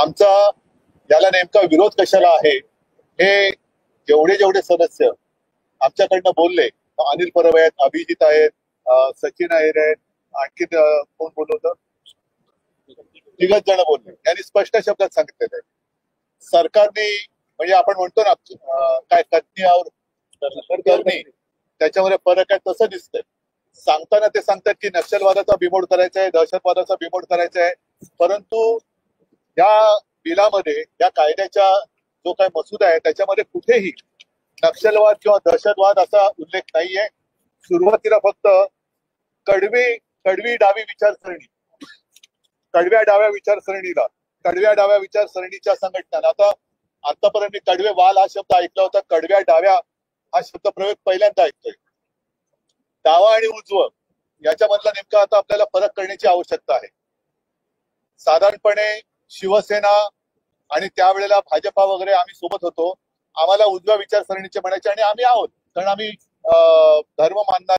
आमचा याला नेमका विरोध कशाला आहे हे जेवढे सदस्य आमच्याकडनं बोलले, अनिल परब आहेत, अभिजित आहेत, सचिन अहिर आहेत, आणखी कोण बोललं होतं, तिघच जण बोलले. त्यांनी स्पष्ट शब्दात सांगितलेलं आहे, सरकारने म्हणजे आपण म्हणतो ना काय कथनी और करणी, त्याच्यामध्ये फरक आहे तसं दिसतंय. सांगताना ते सांगतात की नक्षलवादाचा बिमोड करायचा आहे, दहशतवादाचा बिमोड करायचा आहे, परंतु या बिलामध्ये, या कायद्याच्या जो काय मसुदा आहे त्याच्यामध्ये कुठेही नक्षलवाद किंवा दहशतवाद असा उल्लेख नाहीये. सुरुवातीला फक्त कडवी डावी विचारसरणी, कडव्या डाव्या विचारसरणीच्या संघटना, आतापर्यंत मी कडवे वाल हा शब्द ऐकला होता, कडव्या डाव्या हा शब्द प्रयोग पहिल्यांदा ऐकतोय. डावा आणि उजवं याच्यामधला नेमका आता आपल्याला फरक करण्याची आवश्यकता आहे. साधारणपणे शिवसेना आणि त्यावेळेला भाजपा वगैरे आम्ही सोबत होतो, आम्हाला उजव्या विचारसरणीचे म्हणायचे आणि आम्ही आहोत, कारण आम्ही धर्म मानणार